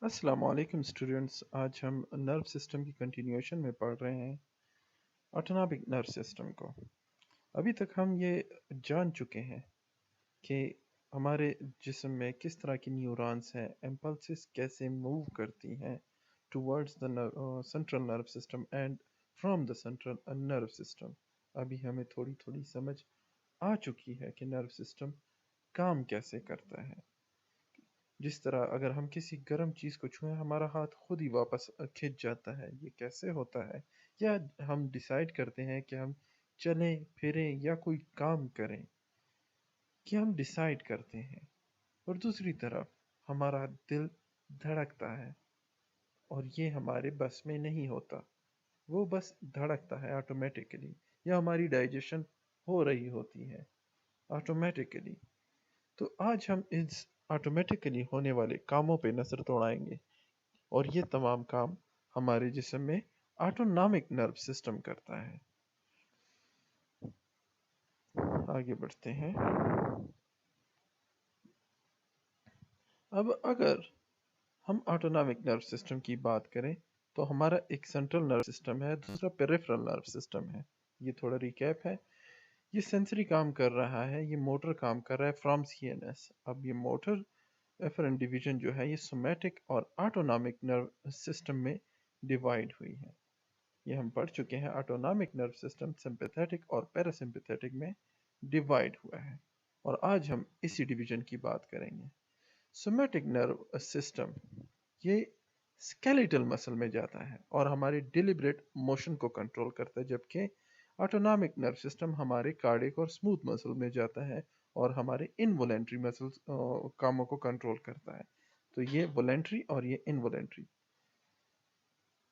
अस्सलाम वालेकुम स्टूडेंट्स। आज हम नर्व सिस्टम की कंटिन्यूएशन में पढ़ रहे हैं ऑटोनॉमिक नर्व सिस्टम को। अभी तक हम ये जान चुके हैं कि हमारे जिस्म में किस तरह की न्यूरॉन्स हैं, इम्पल्सेस कैसे मूव करती हैं towards the central nerve system and from the central nerve system. अभी हमें थोड़ी थोड़ी समझ आ चुकी है कि नर्व सिस्टम काम कैसे करता है। जिस तरह अगर हम किसी गर्म चीज़ को छुएं हमारा हाथ खुद ही वापस खिंच जाता है, ये कैसे होता है? या हम डिसाइड करते हैं कि हम चलें फिरें या कोई काम करें, कि हम डिसाइड करते हैं। और दूसरी तरफ हमारा दिल धड़कता है और ये हमारे बस में नहीं होता, वो बस धड़कता है ऑटोमेटिकली, या हमारी डाइजेशन हो रही होती है ऑटोमेटिकली। तो आज हम इस ऑटोमेटिकली होने वाले कामों पे नज़र दौड़ाएंगे और ये तमाम काम हमारे जिस्म में ऑटोनॉमिक नर्व सिस्टम करता है। आगे बढ़ते हैं। अब अगर हम ऑटोनॉमिक नर्व सिस्टम की बात करें तो हमारा एक सेंट्रल नर्व सिस्टम है, दूसरा पेरिफेरल नर्व सिस्टम है। ये थोड़ा रिकैप है। ये सेंसरी काम कर रहा है, ये मोटर काम कर रहा है फ्रॉम सीएनएस। अब ये मोटर एफरेंट डिवीजन जो है ये सोमैटिक और ऑटोनॉमिक नर्व सिस्टम में डिवाइड हुई है। ये हम पढ़ चुके हैं, ऑटोनॉमिक नर्व सिस्टम सिंपैथेटिक और पैरासिम्पैथेटिक में डिवाइड हुआ है और आज हम इसी डिवीजन की बात करेंगे। सोमैटिक नर्व सिस्टम ये स्केलेटल मसल में जाता है और हमारे डिलिब्रेट मोशन को कंट्रोल करता है, जबकि ऑटोनॉमिक नर्व सिस्टम हमारे कार्डियक और स्मूथ मसल में जाता है और हमारे इनवॉलेंट्री मसल्स कामों को कंट्रोल करता है। तो ये वॉलेंट्री और ये इनवॉलेंट्री,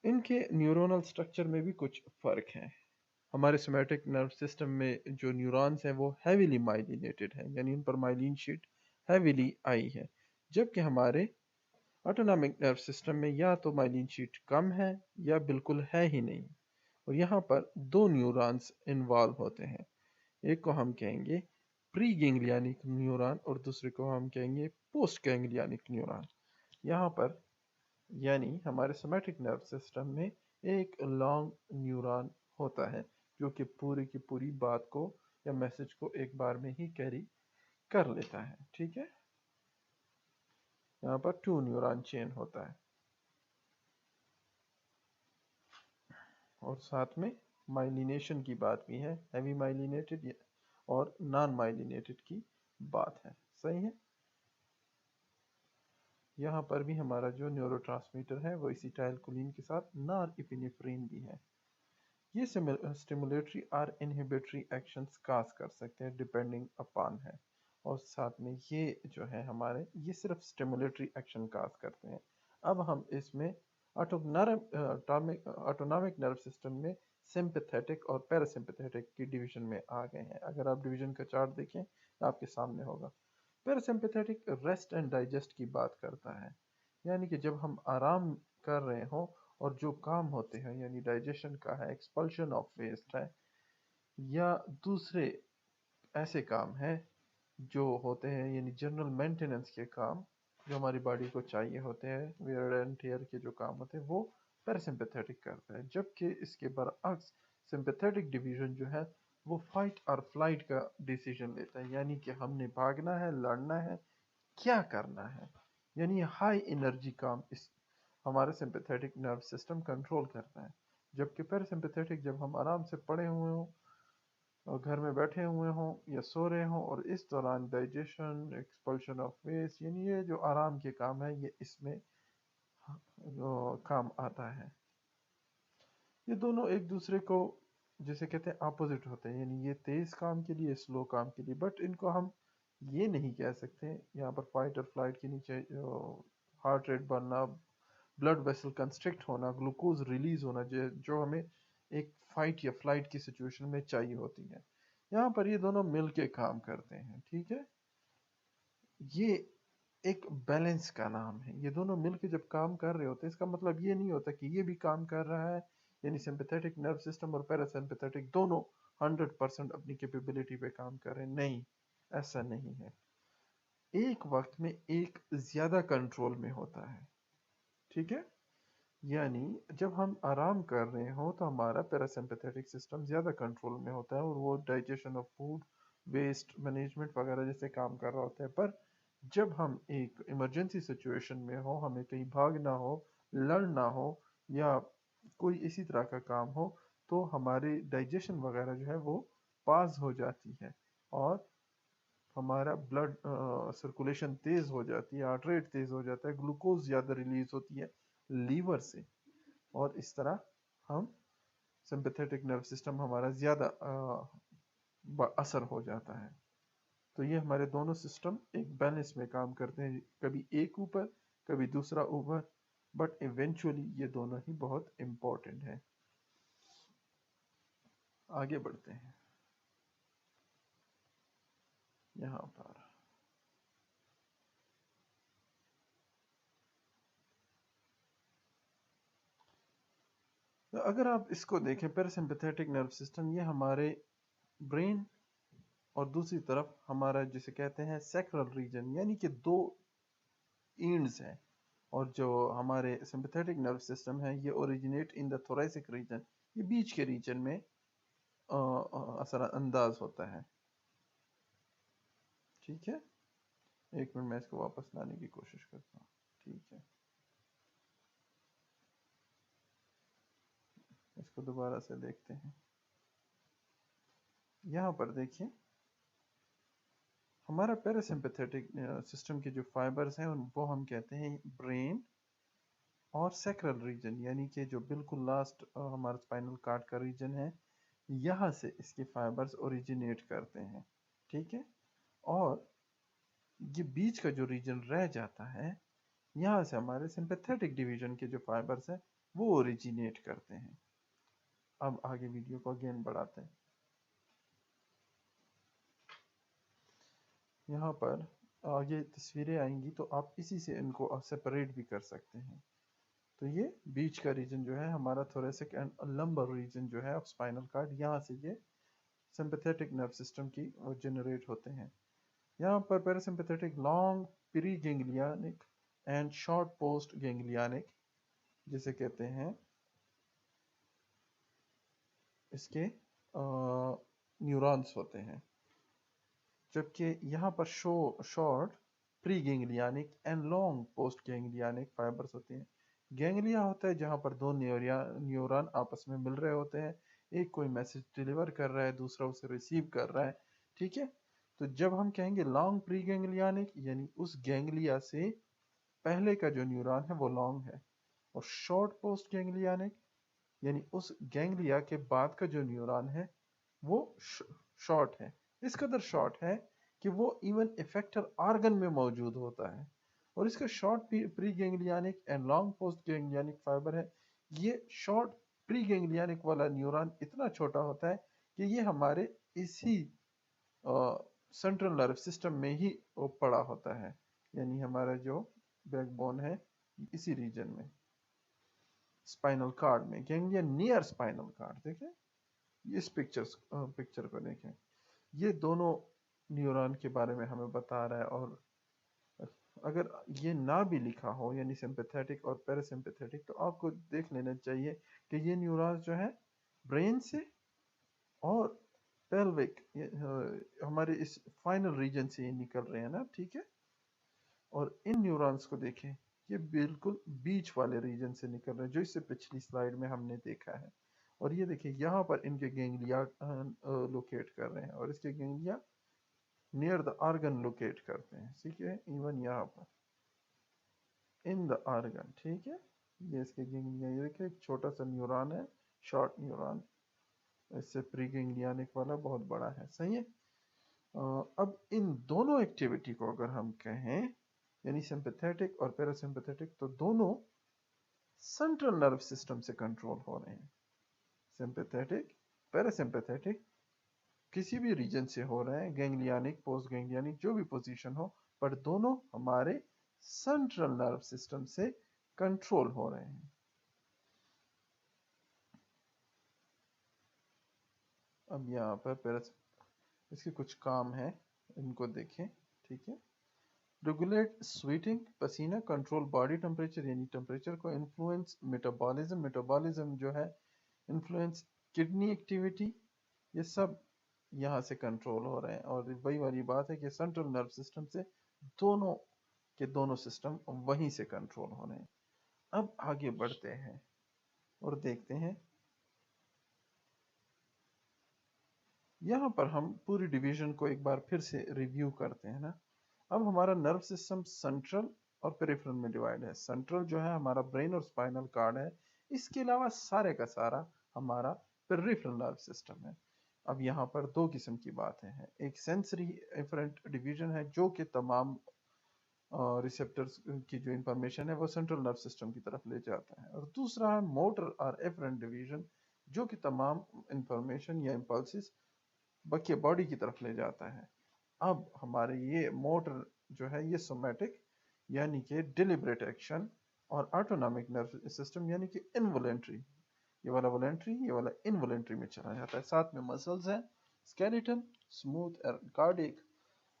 इनके न्यूरोनल स्ट्रक्चर में भी कुछ फ़र्क है। हमारे सोमैटिक नर्व सिस्टम में जो न्यूरॉन्स हैं वो हैवीली माइलिनेटेड हैं, यानी उन पर माइलिन शीट हैवीली आई है, जबकि हमारे ऑटोनॉमिक नर्व सिस्टम में या तो माइलिन शीट कम है या बिल्कुल है ही नहीं। और यहाँ पर दो न्यूरॉन्स इन्वॉल्व होते हैं, एक को हम कहेंगे प्री गैंग्लियनिक न्यूरॉन और दूसरे को हम कहेंगे पोस्ट गैंग्लियनिक न्यूरॉन। यहाँ पर यानी हमारे सोमैटिक नर्व सिस्टम में एक लॉन्ग न्यूरॉन होता है जो कि पूरी की पूरी बात को या मैसेज को एक बार में ही कैरी कर लेता है। ठीक है, यहाँ पर टू न्यूरॉन चेन होता है और साथ में माइलिनेशन की बात भी है, हैवी माइलिनेटेड और नॉन माइलिनेटेड की बात है। सही है। यहाँ पर भी हमारा जो न्यूरोट्रांसमीटर है वो एसिटाइलकोलिन के साथ नॉरएपिनेफ्रिन भी है। ये स्टिमुलेटरी और इनहिबिटरी एक्शंस काज कर सकते हैं डिपेंडिंग अपॉन है, और साथ में ये जो है हमारे ये सिर्फ स्टिमुलेटरी एक्शन काज करते हैं। अब हम इसमें ऑटोनॉमिक नर्व सिस्टम में सिंपैथेटिक और पैरासिम्पैथेटिक की डिवीजन में आ गए हैं। अगर आप डिवीजन का चार्ट देखें आपके सामने होगा। पैरासिम्पैथेटिक रेस्ट एंड डाइजेस्ट की बात करता है, यानी कि जब हम आराम कर रहे हों और जो काम होते हैं, यानी डाइजेशन का है, एक्सपल्शन ऑफ वेस्ट है, या दूसरे ऐसे काम हैं जो होते हैं, यानी जनरल मेंटेनेंस के काम जो हमारी बॉडी को चाहिए होते हैं, वेयर एंड टेयर के जो काम होते हैं, वो पैरासिम्पैथेटिक करता है। जबकि इसके बरअक्स सिंपैथेटिक डिवीजन जो है वो फाइट और फ्लाइट का डिसीजन लेता है, यानी कि हमने भागना है, लड़ना है, क्या करना है, यानी हाई एनर्जी काम इस हमारे सिंपैथेटिक नर्व सिस्टम कंट्रोल करता है। जबकि पैरासिम्पैथेटिक जब हम आराम से पड़े हुए हों और घर में बैठे हुए हों या सो रहे हों और इस दौरान डाइजेशन, एक्सपल्शन ऑफ वेस्ट, यानी ये जो आराम के काम है ये इसमें काम आता है। ये दोनों एक दूसरे को जिसे कहते हैं अपोजिट होते हैं, यानी ये तेज काम के लिए, स्लो काम के लिए, बट इनको हम ये नहीं कह सकते। यहाँ पर फाइट और फ्लाइट के नीचे हार्ट रेट बढ़ना, ब्लड वेसल कंस्ट्रिक्ट होना, ग्लूकोज रिलीज होना, जो हमें एक फाइट या फ्लाइट की सिचुएशन में चाहिए होती है, यहाँ पर ये दोनों मिल के काम करते हैं। ठीक है, ये एक बैलेंस का नाम है। ये दोनों मिलके जब काम कर रहे होते हैं इसका मतलब ये नहीं होता कि ये भी काम कर रहा है, यानी सिंपैथेटिक नर्व सिस्टम और पैरासिम्पैथेटिक दोनों 100% अपनी कैपेबिलिटी पे काम कर रहे हैं। नहीं, ऐसा नहीं है। एक वक्त में एक ज्यादा कंट्रोल में होता है ٹھیک ہے، یعنی جب ہم آرام کر رہے ہوں تو ہمارا پیراسمپیتھیٹک سسٹم زیادہ کنٹرول میں ہوتا ہے اور وہ digestion of food, waste management وغیرہ جیسے کام کر رہا ہوتا ہے. پر جب ہم ایک ایمرجنسی سچویشن میں ہو، ہمیں کہیں بھاگنا ہو، لڑنا ہو یا کوئی اسی طرح کا کام ہو، تو ہماری ڈائجیشن وغیرہ جو ہے وہ پاز ہو جاتی ہے اور ہمارا بلڈ سرکولیشن تیز ہو جاتی ہے، ہارٹ ریٹ تیز ہو جاتا ہے، گلوکوز زیادہ ریلیز ہوتی ہے لیور سے، اور اس طرح ہم سمپیتھیٹک نرو سسٹم ہمارا زیادہ اثر ہو جاتا ہے. تو یہ ہمارے دونوں سسٹم ایک بیلنس میں کام کرتے ہیں، کبھی ایک اوپر کبھی دوسرا اوپر، بٹ ایونچولی یہ دونوں ہی بہت امپورٹنٹ ہیں. آگے بڑھتے ہیں یہاں پر. اگر آپ اس کو دیکھیں پیراسمپیتھیٹک نرو سسٹم، یہ ہمارے برین اور دوسری طرف ہمارا جسے کہتے ہیں سیکرل ریجن، یعنی کہ دو اینڈز ہیں. اور جو ہمارے سمپیتھیٹک نرو سسٹم ہے یہ اوریجنیٹ ان دا تھوریسک ریجن، یہ بیچ کے ریجن میں اثر انداز ہوتا ہے. ٹھیک ہے، ایک منٹ میں اس کو واپس لانے کی کوشش کرتا ہوں. ٹھیک ہے، اس کو دوبارہ سے دیکھتے ہیں. یہاں پر دیکھیں ہمارا پیراسمپیتھیٹک سسٹم کے جو فائبرز ہیں وہ ہم کہتے ہیں برین اور سیکرل ریجن، یعنی کہ جو بالکل لاسٹ ہمارا اسپائنل کارڈ کا ریجن ہے، یہاں سے اس کے فائبرز اوریجنیٹ کرتے ہیں. ٹھیک ہے، اور یہ بیچ کا جو ریجن رہ جاتا ہے، یہاں سے ہمارے سمپیتھیٹک ڈویژن کے جو فائبرز ہیں وہ اوریجنیٹ کرتے ہیں. اب آگے ویڈیو کو اگین بڑھاتے ہیں. یہاں پر آگے تصویریں آئیں گی تو آپ اسی سے ان کو سپریٹ بھی کر سکتے ہیں. تو یہ بیچ کا ریجن جو ہے ہمارا تھوریسک اینڈ لمبر ریجن جو ہے اسپائنل کارڈ، یہاں سے یہ سمپیتھیٹک نرو سسٹم کی وہ جنریٹ ہوتے ہیں. یہاں پر parasympathetic long preganglionic and short postganglionic جسے کہتے ہیں، اس کے نیورونز ہوتے ہیں، جبکہ یہاں پر short preganglionic and long postganglionic fibres ہوتے ہیں. گینگلیا ہوتا ہے جہاں پر دو نیورون آپس میں مل رہے ہوتے ہیں، ایک کوئی میسج ڈیلیور کر رہا ہے، دوسرا اسے ریسیو کر رہا ہے. ٹھیک ہے، تو جب ہم کہیں گے لانگ پری گینگلیانک، یعنی اس گینگلیا سے پہلے کا جو نیورون ہے وہ لانگ ہے، اور شارٹ پوسٹ گینگلیانک یعنی اس گینگلیا کے بعد کا جو نیورون ہے وہ شارٹ ہے. اس قدر شارٹ ہے کہ وہ ایون افیکٹر آرگن میں موجود ہوتا ہے. اور اس کا short preganglionic and long postganglionic fibre ہے. یہ شارٹ پری گینگلیانک والا نیورون اتنا چھوٹا ہوتا ہے کہ یہ ہمارے اسی سینٹرل نرو سسٹم میں ہی پڑا ہوتا ہے، یعنی ہمارا جو بیک بون ہے اسی ریجن میں اسپائنل کارڈ میں. گینگلیا نیئر اسپائنل کارڈ، دیکھیں اس پکچر کو دیکھیں، یہ دونوں نیورون کے بارے میں ہمیں بتا رہا ہے. اور اگر یہ نہ بھی لکھا ہو یعنی سمپیتھیٹک اور پیراسمپیتھیٹک، تو آپ کو دیکھ لینا چاہیے کہ یہ نیورونز جو ہیں برین سے اور پیلوک ہمارے اس فائنل ریجن سے نکل رہے ہیں نا. ٹھیک ہے، اور ان نیورونز کو دیکھیں، یہ بالکل بیچ والے ریجن سے نکل رہے ہیں جو اس سے پچھلی سلائیڈ میں ہم نے دیکھا ہے. اور یہ دیکھیں یہاں پر ان کے گینگلیا لوکیٹ کر رہے ہیں، اور اس کے ganglia near the organ locate کرتے ہیں. ٹھیک ہے، ایون یہاں پر ان دا آرگن. ٹھیک ہے، یہ اس کے گینگلیا، یہ دیکھیں ایک چھوٹا سا نیورون ہے، شارٹ نیورون، اس سے پری گینگلیانک والا بہت بڑا ہے. صحیح ہے. اب ان دونوں ایکٹیویٹی کو اگر ہم کہیں یعنی سمپیتھیٹک اور پیراسمپیتھیٹک، تو دونوں سینٹرل نرو سسٹم سے کنٹرول ہو رہے ہیں. سمپیتھیٹک پیراسمپیتھیٹک کسی بھی ریجن سے ہو رہے ہیں، گینگلیانک پوسٹ گینگلیانک جو بھی پوزیشن ہو، پر دونوں ہمارے سینٹرل نرو سسٹم سے کنٹرول ہو رہے ہیں. اب یہاں پر اس کے کچھ کام ہیں، ان کو دیکھیں. ٹھیک ہے، रेगुलेट स्वीटिंग पसीना, कंट्रोल बॉडी टेम्परेचर यानी टेम्परेचर को, इन्फ्लुएंस मेटाबॉलिज्म, मेटाबॉलिज्म जो है इन्फ्लुएंस किडनी एक्टिविटी, ये सब यहाँ से कंट्रोल हो रहे हैं। और वही वाली बात है कि सेंट्रल नर्व सिस्टम से दोनों के दोनों सिस्टम वहीं से कंट्रोल हो रहे हैं। अब आगे बढ़ते हैं और देखते हैं, यहाँ पर हम पूरी डिवीजन को एक बार फिर से रिव्यू करते हैं ना। अब हमारा नर्व सिस्टम सेंट्रल और पेरिफेरल में डिवाइड है। सेंट्रल जो है हमारा ब्रेन और स्पाइनल कार्ड है, इसके अलावा सारे का सारा हमारा पेरिफेरल नर्व सिस्टम है। अब यहाँ पर दो किस्म की बातें हैं, एक सेंसरी एफरेंट डिवीजन है जो कि तमाम रिसेप्टर्स की जो इंफॉर्मेशन है वो सेंट्रल नर्व सिस्टम की तरफ ले जाता है, और दूसरा है मोटर और एफरेंट डिवीजन जो कि तमाम इंफॉर्मेशन या इम्पल्सिस बाकी बॉडी की तरफ ले जाता है। अब हमारे ये मोटर जो है ये सोमैटिक यानी कि डिलिबरेट एक्शन, और ऑटोनॉमिक नर्व सिस्टम यानी कि इनवॉलेंट्री, ये वाला वॉलेंट्री ये वाला इनवॉलेंट्री में चला जाता है। साथ में मसल्स हैं स्केलेटन, स्मूथ एंड कार्डियक।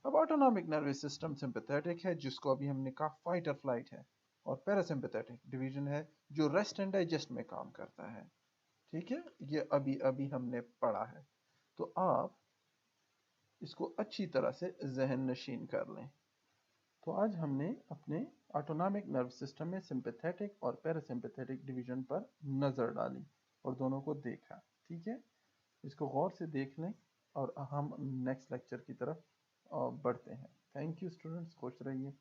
अब ऑटोनॉमिक नर्वस सिस्टम सिंपैथेटिक है जिसको अभी हमने कहा फाइट और फ्लाइट है, और पैरासिम्पैथेटिक डिवीजन है जो रेस्ट एंड डाइजेस्ट में काम करता है। ठीक है, ये अभी अभी हमने पढ़ा है, तो आप इसको अच्छी तरह से जहन नशीन कर लें। तो आज हमने अपने ऑटोनॉमिक नर्व सिस्टम में सिंपैथेटिक और पैरासिम्पैथेटिक डिवीजन पर नज़र डाली और दोनों को देखा। ठीक है, इसको गौर से देख लें और हम नेक्स्ट लेक्चर की तरफ बढ़ते हैं। थैंक यू स्टूडेंट्स, खुश रहिए।